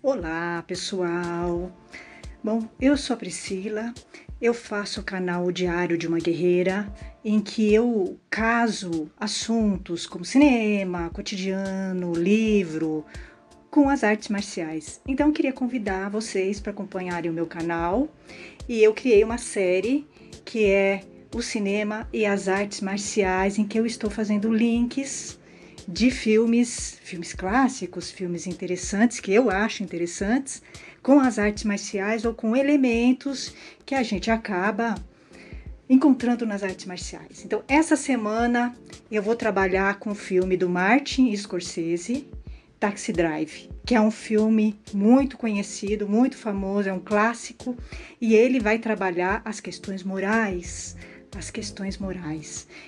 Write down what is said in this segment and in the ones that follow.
Olá, pessoal! Bom, eu sou a Priscila, eu faço o canal Diário de uma Guerreira, em que eu caso assuntos como cinema, cotidiano, livro, com as artes marciais. Então, eu queria convidar vocês para acompanharem o meu canal, e eu criei uma série que é o cinema e as artes marciais, em que eu estou fazendo links de filmes clássicos, filmes interessantes, que eu acho interessantes, com as artes marciais ou com elementos que a gente acaba encontrando nas artes marciais. Então, essa semana eu vou trabalhar com o filme do Martin Scorsese, Taxi Drive, que é um filme muito conhecido, muito famoso, é um clássico, e ele vai trabalhar as questões morais,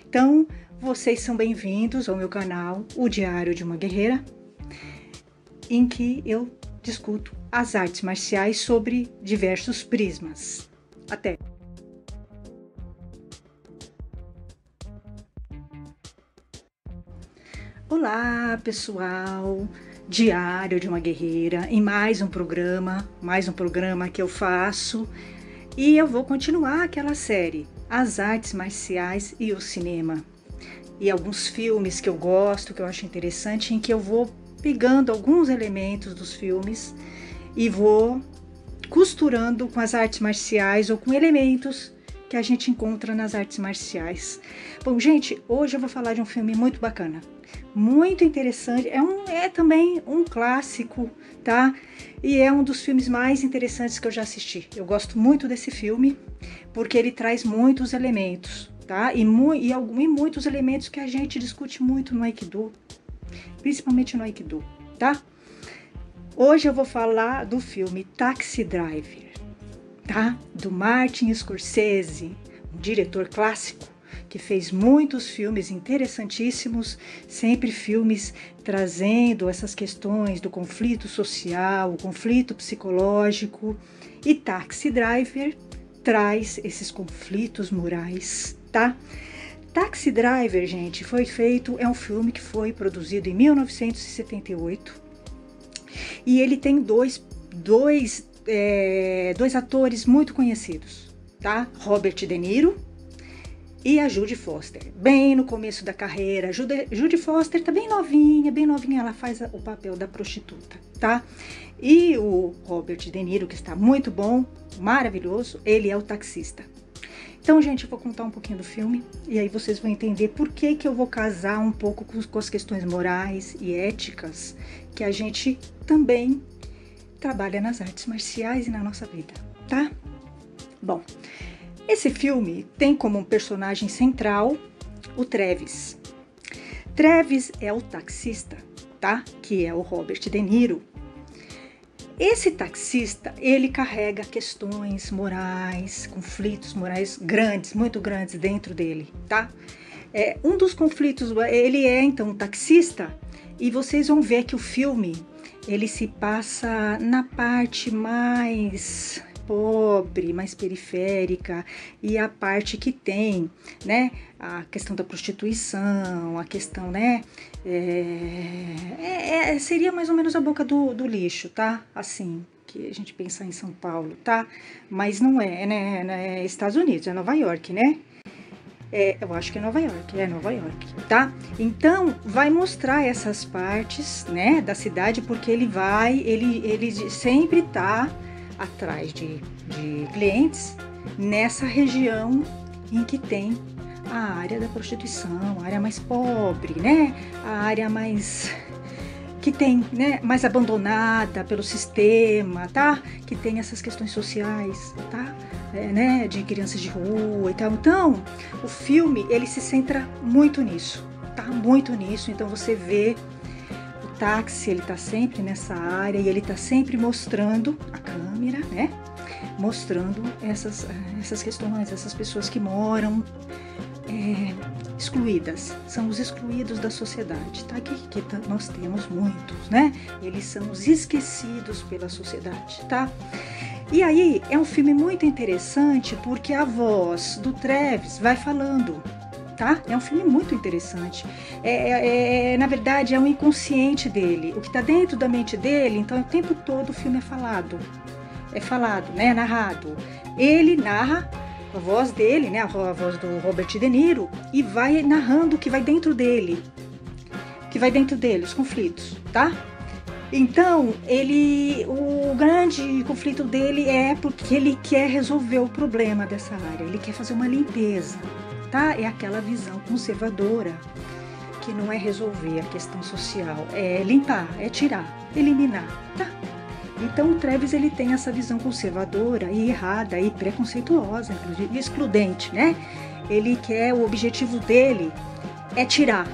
Então, vocês são bem-vindos ao meu canal, O Diário de uma Guerreira, em que eu discuto as artes marciais sobre diversos prismas. Até! Olá, pessoal! Diário de uma Guerreira, em mais um programa que eu faço, e eu vou continuar aquela série, as artes marciais e o cinema. E alguns filmes que eu gosto, que eu acho interessante, em que eu vou pegando alguns elementos dos filmes e vou costurando com as artes marciais ou com elementos que a gente encontra nas artes marciais. Bom, gente, hoje eu vou falar de um filme muito bacana, muito interessante, é também um clássico, tá? E é um dos filmes mais interessantes que eu já assisti. Eu gosto muito desse filme, porque ele traz muitos elementos, tá? E muitos elementos que a gente discute muito no Aikido, principalmente no Aikido, tá? Hoje eu vou falar do filme Taxi Driver, tá? Do Martin Scorsese, um diretor clássico que fez muitos filmes interessantíssimos, sempre filmes trazendo essas questões do conflito social, o conflito psicológico, e Taxi Driver traz esses conflitos morais, tá? Taxi Driver, gente, é um filme que foi produzido em 1978 e ele tem dois atores muito conhecidos, tá? Robert De Niro e a Judy Foster, bem no começo da carreira. Judy Foster tá bem novinha, ela faz o papel da prostituta, tá? E o Robert De Niro, que está muito bom, maravilhoso, ele é o taxista. Então, gente, eu vou contar um pouquinho do filme e aí vocês vão entender por que eu vou casar um pouco com as questões morais e éticas que a gente também trabalha nas artes marciais e na nossa vida, tá? Bom, esse filme tem como personagem central o Travis. Travis é o taxista, tá? Que é o Robert De Niro. Esse taxista, ele carrega questões morais, conflitos morais grandes, muito grandes dentro dele, tá? Um dos conflitos, ele é então um taxista, e vocês vão ver que o filme, ele se passa na parte mais pobre, mais periférica, e a parte que tem, né, a questão da prostituição, a questão, né, seria mais ou menos a boca do lixo, tá? Assim, que a gente pensar em São Paulo, tá? Mas não é, né, é Estados Unidos, é Nova York, né? Eu acho que é Nova York, tá? Então, vai mostrar essas partes, né, da cidade, porque ele sempre tá atrás de clientes nessa região em que tem a área da prostituição, a área mais pobre, né? A área mais que tem, né, mais abandonada pelo sistema, tá? Que tem essas questões sociais, tá? Né, de crianças de rua e tal. Então, o filme, ele se centra muito nisso, tá? Muito nisso. Então, você vê o táxi, ele tá sempre nessa área e ele tá sempre mostrando a câmera, né? Mostrando essas questões, essas pessoas que moram excluídas, são os excluídos da sociedade, tá? Que nós temos muitos, né? Eles são os esquecidos pela sociedade, tá? E aí, é um filme muito interessante porque a voz do Travis vai falando, tá? É um filme muito interessante. Na verdade, é um inconsciente dele. O que está dentro da mente dele, então o tempo todo o filme é falado. É falado, né? É narrado. Ele narra com a voz dele, né? A voz do Robert De Niro, e vai narrando o que vai dentro dele. O que vai dentro dele, os conflitos, tá? Então, o grande conflito dele é porque ele quer resolver o problema dessa área. Ele quer fazer uma limpeza, tá? É aquela visão conservadora, que não é resolver a questão social, é limpar, é tirar, eliminar, tá? Então o Travis, ele tem essa visão conservadora e errada e preconceituosa, inclusive excludente, né? Ele quer, o objetivo dele é tirar,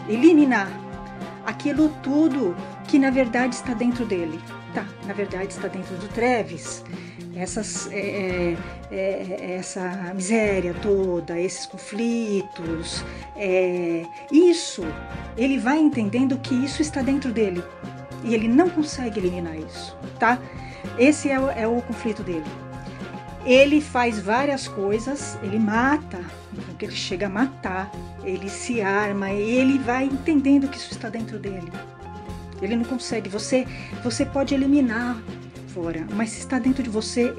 eliminar aquilo tudo que na verdade está dentro dele, tá? Na verdade está dentro do Travis. Essa miséria toda, esses conflitos, isso, ele vai entendendo que isso está dentro dele e ele não consegue eliminar isso, tá? Esse é o conflito dele. Ele faz várias coisas, ele mata, porque ele chega a matar, ele se arma e ele vai entendendo que isso está dentro dele. Ele não consegue, você pode eliminar fora, mas se está dentro de você,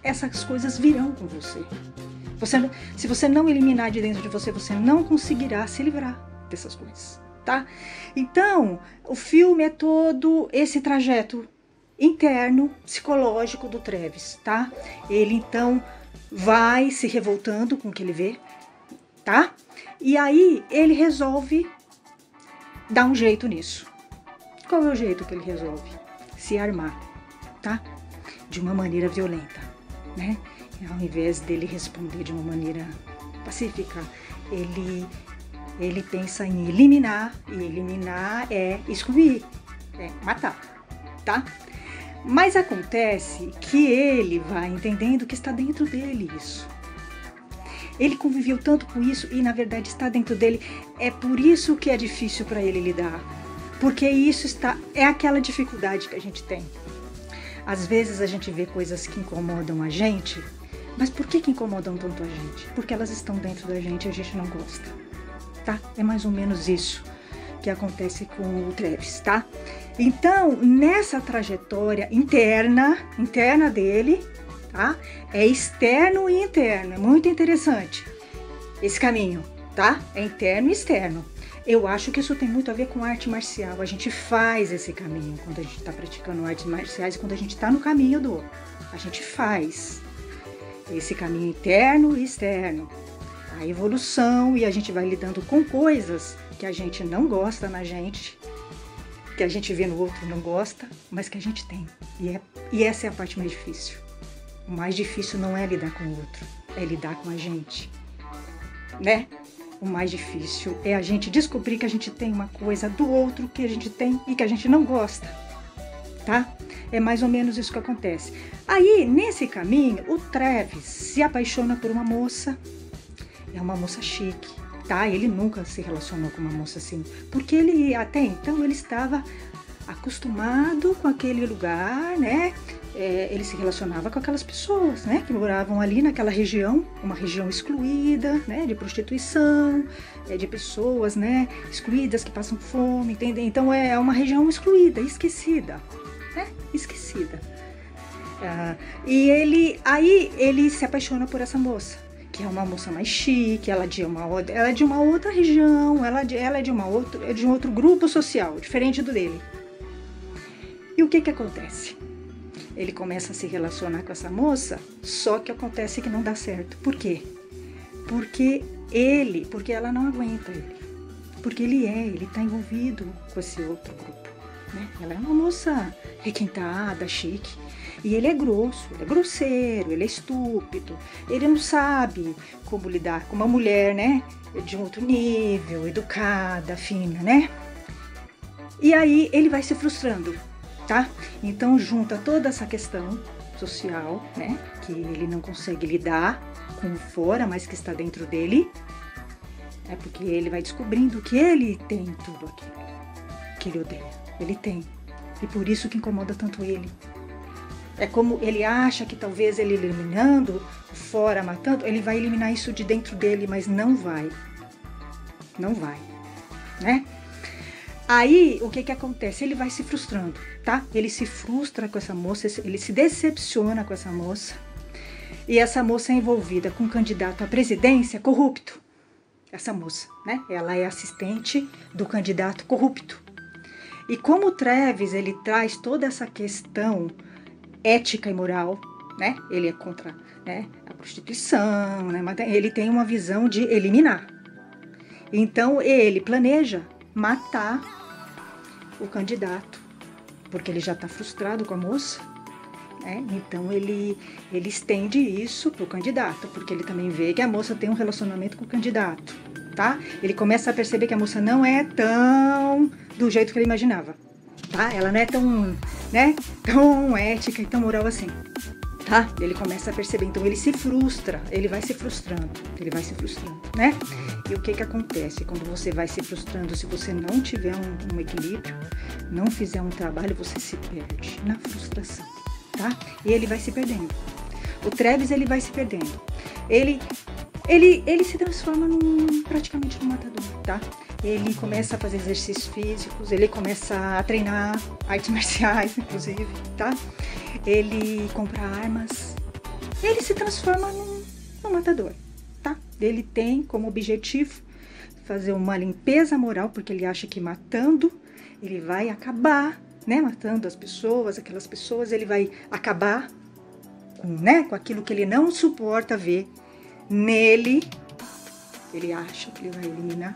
essas coisas virão com você. Se você não eliminar de dentro de você, você não conseguirá se livrar dessas coisas, tá? Então, o filme é todo esse trajeto interno, psicológico do Travis, tá? Ele então vai se revoltando com o que ele vê, tá? E aí ele resolve dar um jeito nisso. Qual é o jeito que ele resolve? Se armar, tá? De uma maneira violenta, né? Ao invés dele responder de uma maneira pacífica, ele pensa em eliminar, e eliminar é excluir, é matar, tá? Mas acontece que ele vai entendendo que está dentro dele isso. Ele conviveu tanto com isso e na verdade está dentro dele. É por isso que é difícil para ele lidar. Porque isso é aquela dificuldade que a gente tem. Às vezes a gente vê coisas que incomodam a gente, mas por que incomodam tanto a gente? Porque elas estão dentro da gente e a gente não gosta, tá? É mais ou menos isso que acontece com o Travis, tá? Então, nessa trajetória interna dele, tá? É externo e interno, é muito interessante esse caminho, tá? É interno e externo. Eu acho que isso tem muito a ver com arte marcial. A gente faz esse caminho quando a gente está praticando artes marciais, quando a gente está no caminho do outro. A gente faz esse caminho interno e externo. A evolução, e a gente vai lidando com coisas que a gente não gosta na gente, que a gente vê no outro e não gosta, mas que a gente tem. E essa é a parte mais difícil. O mais difícil não é lidar com o outro, é lidar com a gente, né? O mais difícil é a gente descobrir que a gente tem uma coisa do outro que a gente tem e que a gente não gosta, tá? É mais ou menos isso que acontece. Aí, nesse caminho, o Travis se apaixona por uma moça. É uma moça chique, tá? Ele nunca se relacionou com uma moça assim, porque ele, até então, ele estava acostumado com aquele lugar, né? Ele se relacionava com aquelas pessoas, né, que moravam ali naquela região, uma região excluída, né, de prostituição, de pessoas, né, excluídas que passam fome, entende? Então é uma região excluída, esquecida, né, esquecida. E ele se apaixona por essa moça, que é uma moça mais chique, ela é de uma outra região, ela é de um outro grupo social, diferente do dele. E o que acontece? Ele começa a se relacionar com essa moça, só que acontece que não dá certo. Por quê? Porque ela não aguenta ele. Porque ele está envolvido com esse outro grupo, né? Ela é uma moça requintada, chique. E ele é grosso, ele é grosseiro, ele é estúpido. Ele não sabe como lidar com uma mulher, né? De um outro nível, educada, fina, né? E aí ele vai se frustrando. Tá? Então junta toda essa questão social, né, que ele não consegue lidar com fora, mas que está dentro dele, porque ele vai descobrindo que ele tem tudo aquilo que ele odeia, ele tem, e por isso que incomoda tanto ele. É como ele acha que talvez ele eliminando fora, matando, ele vai eliminar isso de dentro dele, mas não vai. não vai, né? Aí, o que que acontece? Ele vai se frustrando, tá? Ele se frustra com essa moça, ele se decepciona com essa moça. E essa moça é envolvida com um candidato à presidência corrupto. Essa moça, né? Ela é assistente do candidato corrupto. E como o Travis, ele traz toda essa questão ética e moral, né? Ele é contra, né, a prostituição, né? Mas ele tem uma visão de eliminar. Então, ele planeja matar o candidato, porque ele já está frustrado com a moça, né? Então ele estende isso pro candidato, porque ele também vê que a moça tem um relacionamento com o candidato, tá? Ele começa a perceber que a moça não é tão do jeito que ele imaginava, tá? Ela não é tão, né, tão ética e tão moral assim, tá? Ele começa a perceber, então ele se frustra, ele vai se frustrando, né? E o que que acontece quando você vai se frustrando? Se você não tiver um equilíbrio, não fizer um trabalho, você se perde na frustração, tá? E ele vai se perdendo. O Travis, ele vai se perdendo. Ele se transforma praticamente num matador, tá? Ele começa a fazer exercícios físicos, ele começa a treinar artes marciais, inclusive, tá? Ele compra armas, ele se transforma num matador, tá? Ele tem como objetivo fazer uma limpeza moral, porque ele acha que matando, ele vai acabar, né? Matando as pessoas, aquelas pessoas, ele vai acabar com, né, com aquilo que ele não suporta ver nele. Ele acha que ele vai eliminar.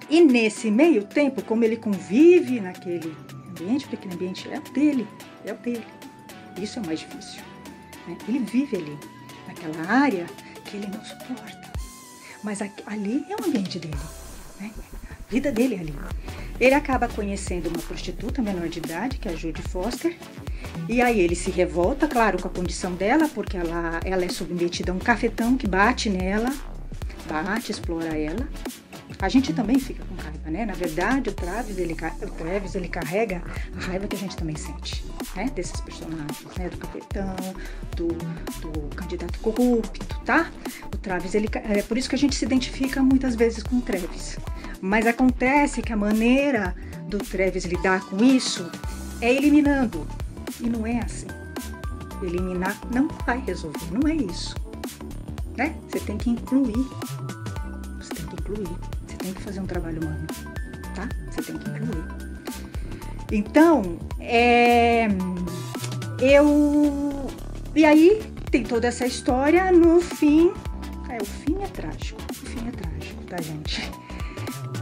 E nesse meio tempo, como ele convive naquele ambiente, porque aquele ambiente é o dele. Isso é o mais difícil, né? Ele vive ali, naquela área que ele não suporta. Mas ali é o ambiente dele, né? A vida dele é ali. Ele acaba conhecendo uma prostituta menor de idade, que é a Jodie Foster. E aí ele se revolta, claro, com a condição dela, porque ela é submetida a um cafetão que bate nela, explora ela. A gente também fica com raiva, né? Na verdade, o Travis, ele carrega a raiva que a gente também sente, né? Desses personagens, né? Do cafetão, do candidato corrupto, tá? O Travis, é por isso que a gente se identifica muitas vezes com o Travis. Mas acontece que a maneira do Travis lidar com isso é eliminando. E não é assim. Eliminar não vai resolver, não é isso, né? Você tem que incluir. Você tem que fazer um trabalho humano, tá? Você tem que incluir. Então, E aí, tem toda essa história, no fim... o fim é trágico, tá, gente?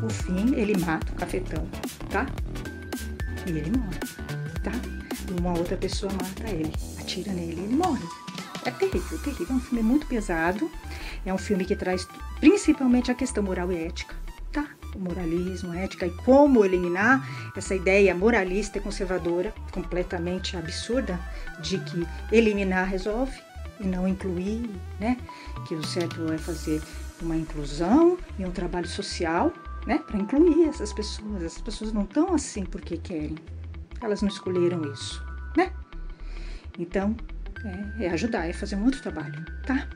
O fim, ele mata o cafetão, tá? E ele morre, tá? Uma outra pessoa mata ele, atira nele e ele morre. É terrível. É um filme muito pesado. É um filme que traz principalmente a questão moral e ética, tá? O moralismo, a ética e como eliminar essa ideia moralista e conservadora, completamente absurda, de que eliminar resolve e não incluir, né? Que o certo é fazer uma inclusão e um trabalho social, né? Para incluir essas pessoas. Essas pessoas não estão assim porque querem. Elas não escolheram isso, né? Então, é ajudar, é fazer um outro trabalho, tá?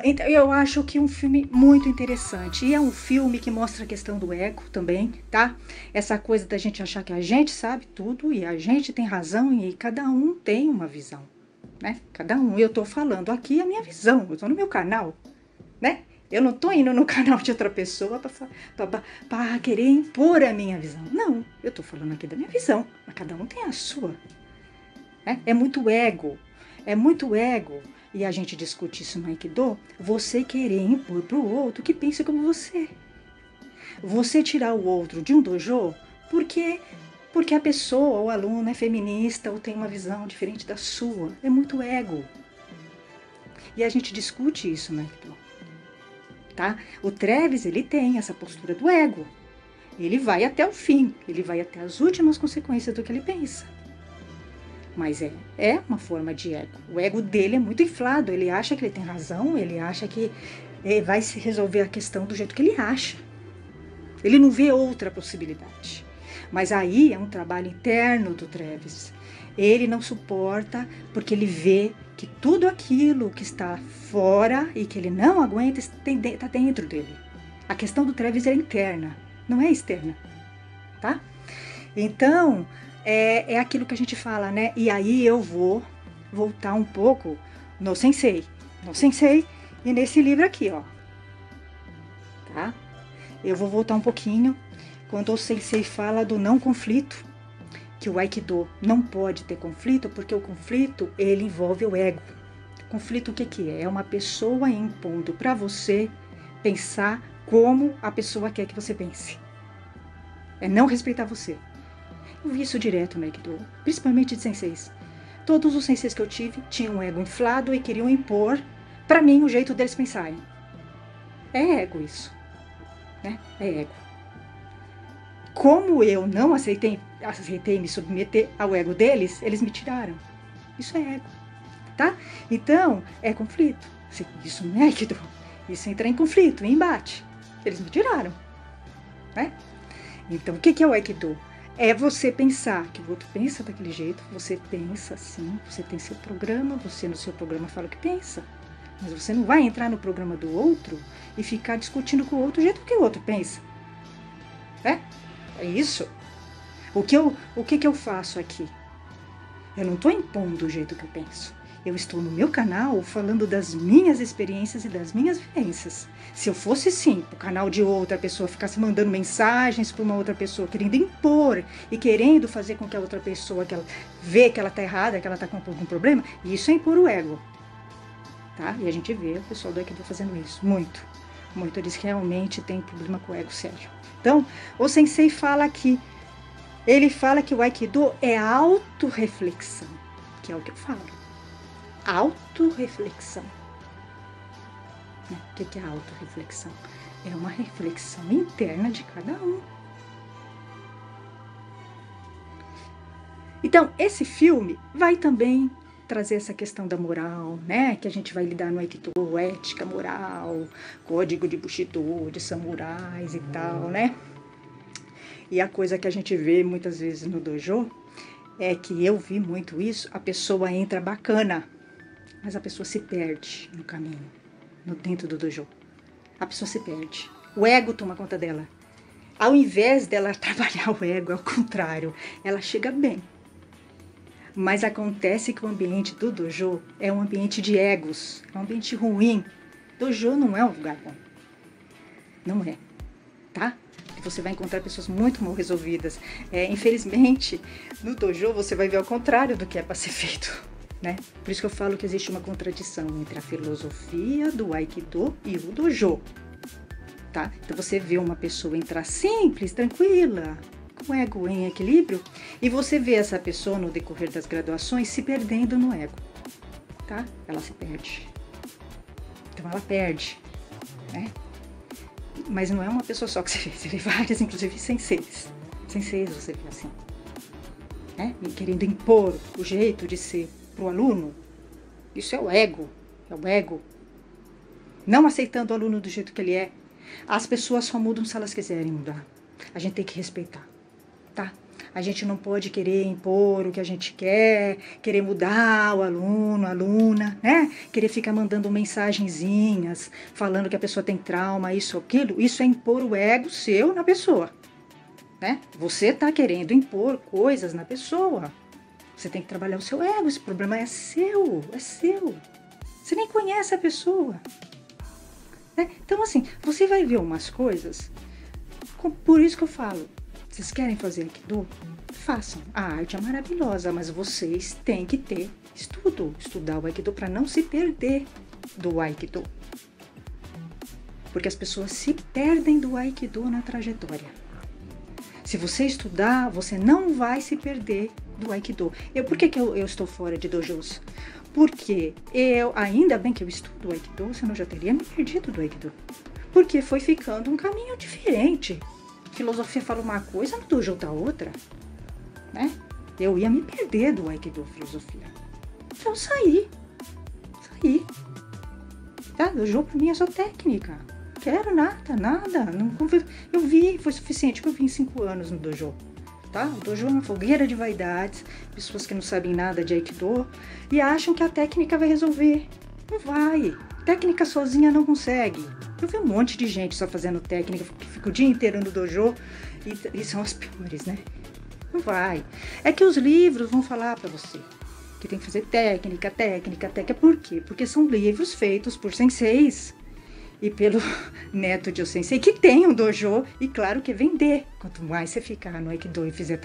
Então, eu acho que é um filme muito interessante. E é um filme que mostra a questão do ego também, tá? Essa coisa da gente achar que a gente sabe tudo e a gente tem razão e cada um tem uma visão, né? Cada um. Eu tô falando aqui a minha visão, eu tô no meu canal, né? Eu não tô indo no canal de outra pessoa para querer impor a minha visão. Não, eu tô falando aqui da minha visão, mas cada um tem a sua. É muito ego, e a gente discute isso no Aikido, você querer impor pro outro que pense como você. Você tirar o outro de um dojo porque a pessoa, o aluno é feminista ou tem uma visão diferente da sua. É muito ego. E a gente discute isso no Aikido, tá? O Travis, ele tem essa postura do ego. Ele vai até o fim, ele vai até as últimas consequências do que ele pensa. Mas é uma forma de ego. O ego dele é muito inflado. Ele acha que ele tem razão, ele acha que vai se resolver a questão do jeito que ele acha. Ele não vê outra possibilidade. Mas aí é um trabalho interno do Travis. Ele não suporta porque ele vê que tudo aquilo que está fora e que ele não aguenta está dentro dele. A questão do Travis é interna, não é externa, tá? Então, é aquilo que a gente fala, né? E aí eu vou voltar um pouco no Sensei, e nesse livro aqui, ó, tá? Eu vou voltar um pouquinho quando o Sensei fala do não conflito, que o Aikido não pode ter conflito, porque o conflito, ele envolve o ego. Conflito o que que é? É uma pessoa impondo para você pensar como a pessoa quer que você pense. É não respeitar você. Eu vi isso direto no Aikido, principalmente de senseis. Todos os senseis que eu tive tinham um ego inflado e queriam impor para mim o jeito deles pensarem. É ego isso, né? É ego. Como eu não aceitei me submeter ao ego deles, eles me tiraram. Isso é ego, tá? Então, é conflito. Isso não é Aikido. Isso é entrar em conflito, em embate. Eles me tiraram, né? Então, o que é o Aikido? É você pensar que o outro pensa daquele jeito, você pensa assim, você tem seu programa, você no seu programa fala o que pensa. Mas você não vai entrar no programa do outro e ficar discutindo com o outro o jeito que o outro pensa. Né? É isso. O que eu faço aqui? Eu não estou impondo o jeito que eu penso. Eu estou no meu canal falando das minhas experiências e das minhas vivências. Se eu fosse sim, o canal de outra pessoa ficasse mandando mensagens para uma outra pessoa, querendo impor e querendo fazer com que a outra pessoa que ela vê que ela está errada, que ela está com algum problema, isso é impor o ego. Tá? E a gente vê o pessoal do Aikido fazendo isso, muito. Eles realmente têm problema com o ego sério. Então, o Sensei fala aqui, ele fala que o Aikido é autorreflexão, que é o que eu falo. Autorreflexão. O que é a autorreflexão? É uma reflexão interna de cada um. Então, esse filme vai também trazer essa questão da moral, né? Que a gente vai lidar no Aikido, ética, moral, código de Bushido, de samurais e tal, né? E a coisa que a gente vê muitas vezes no dojo é que eu vi muito isso, a pessoa entra bacana, mas a pessoa se perde no caminho, dentro do dojo. A pessoa se perde. O ego toma conta dela. Ao invés dela trabalhar o ego, ao contrário, ela chega bem. Mas acontece que o ambiente do dojo é um ambiente de egos, é um ambiente ruim. Dojo não é um lugar bom. Não é, tá? Você vai encontrar pessoas muito mal resolvidas. Infelizmente, no dojo você vai ver ao contrário do que é para ser feito, né? Por isso que eu falo que existe uma contradição entre a filosofia do Aikido e o dojo, tá? Então você vê uma pessoa entrar simples, tranquila, com o ego em equilíbrio, e você vê essa pessoa no decorrer das graduações se perdendo no ego, tá? Ela se perde. Então ela perde, né? Mas não é uma pessoa só que você vê várias, inclusive senseis você vê assim, né? E querendo impor o jeito de ser pro aluno. Isso é o ego, não aceitando o aluno do jeito que ele é. As pessoas só mudam se elas quiserem mudar. A gente tem que respeitar, tá? A gente não pode querer impor o que a gente quer, querer mudar o aluno, a aluna, né? Querer ficar mandando mensagenzinhas, falando que a pessoa tem trauma, isso ou aquilo. Isso é impor o ego seu na pessoa, né? Você tá querendo impor coisas na pessoa. Você tem que trabalhar o seu ego, esse problema é seu, é seu. Você nem conhece a pessoa, né? Então, assim, você vai ver umas coisas, por isso que eu falo, vocês querem fazer Aikido? Façam. A arte é maravilhosa, mas vocês têm que ter estudo, estudar o Aikido para não se perder do Aikido. Porque as pessoas se perdem do Aikido na trajetória. Se você estudar, você não vai se perder do Aikido. Por que eu estou fora de dojos? Porque ainda bem que eu estudo o Aikido, senão eu já teria me perdido do Aikido. Porque foi ficando um caminho diferente. Filosofia fala uma coisa, no dojo tá outra, né? Eu ia me perder do Aikido filosofia. Então saí. Tá? Dojo pra mim é só técnica. Quero nada. Não, eu vi, foi suficiente que eu vim 5 anos no dojo. Tá? O dojo é uma fogueira de vaidades, pessoas que não sabem nada de Aikido e acham que a técnica vai resolver. Não vai. Técnica sozinha não consegue. Eu vi um monte de gente só fazendo técnica, que fica o dia inteiro no dojo e são as piores, né? Não vai. É que os livros vão falar para você que tem que fazer técnica. Por quê? Porque são livros feitos por senseis e pelo neto de o sensei, que tem um dojo, e claro que vender. Quanto mais você ficar no Aikido e fizer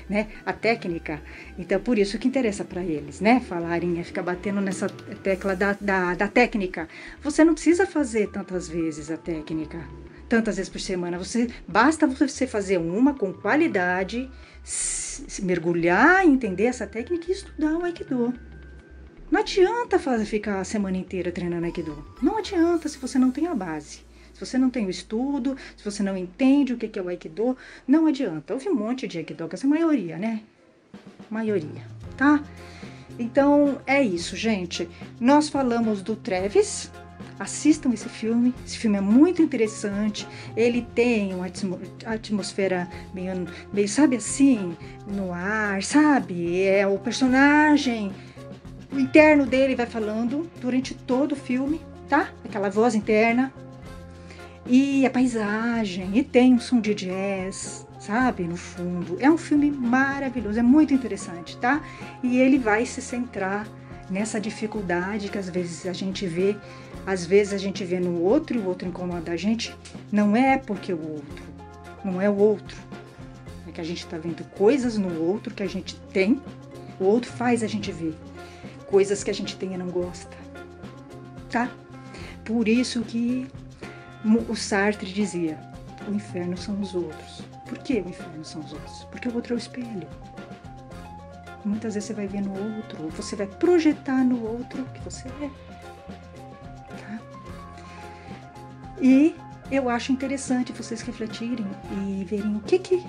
né, a técnica, então por isso que interessa para eles, né? Falarem, ficar batendo nessa tecla da técnica. Você não precisa fazer tantas vezes a técnica, tantas vezes por semana. Basta você fazer uma com qualidade, se mergulhar, entender essa técnica e estudar o Aikido. Não adianta ficar a semana inteira treinando Aikido. Não adianta se você não tem a base. Se você não tem o estudo, se você não entende o que é o Aikido, não adianta. Houve um monte de Aikido, que essa é a maioria, né? Maioria, tá? Então, é isso, gente. Nós falamos do Travis. Assistam esse filme é muito interessante. Ele tem uma atmosfera meio, sabe assim, no ar, sabe? É o personagem, o interno dele vai falando durante todo o filme, tá? Aquela voz interna. E a paisagem, e tem um som de jazz, sabe? No fundo. É um filme maravilhoso, é muito interessante, tá? E ele vai se centrar nessa dificuldade que às vezes a gente vê no outro e o outro incomoda a gente. Não é porque não é o outro. É que a gente tá vendo coisas no outro que a gente tem, o outro faz a gente ver coisas que a gente tem e não gosta, tá? Por isso que o Sartre dizia, o inferno são os outros. Por que o inferno são os outros? Porque o outro é o espelho. Muitas vezes você vai ver no outro, ou você vai projetar no outro o que você é. Tá? E eu acho interessante vocês refletirem e verem o que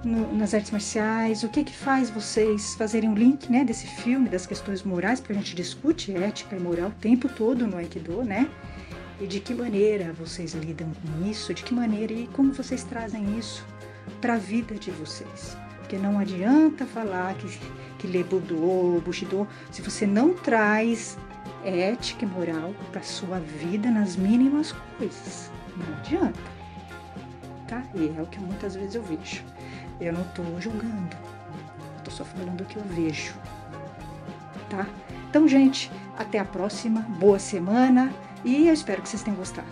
nas artes marciais, o que faz vocês fazerem um link, né, desse filme, das questões morais, porque a gente discute ética e moral o tempo todo no Aikido, né? E de que maneira vocês lidam com isso, de que maneira e como vocês trazem isso para a vida de vocês. Porque não adianta falar que lê Budô, Bushido, se você não traz ética e moral para sua vida nas mínimas coisas. Não adianta, tá? E é o que muitas vezes eu vejo. Eu não tô julgando, eu tô só falando o que eu vejo, tá? Então, gente, até a próxima, boa semana e eu espero que vocês tenham gostado.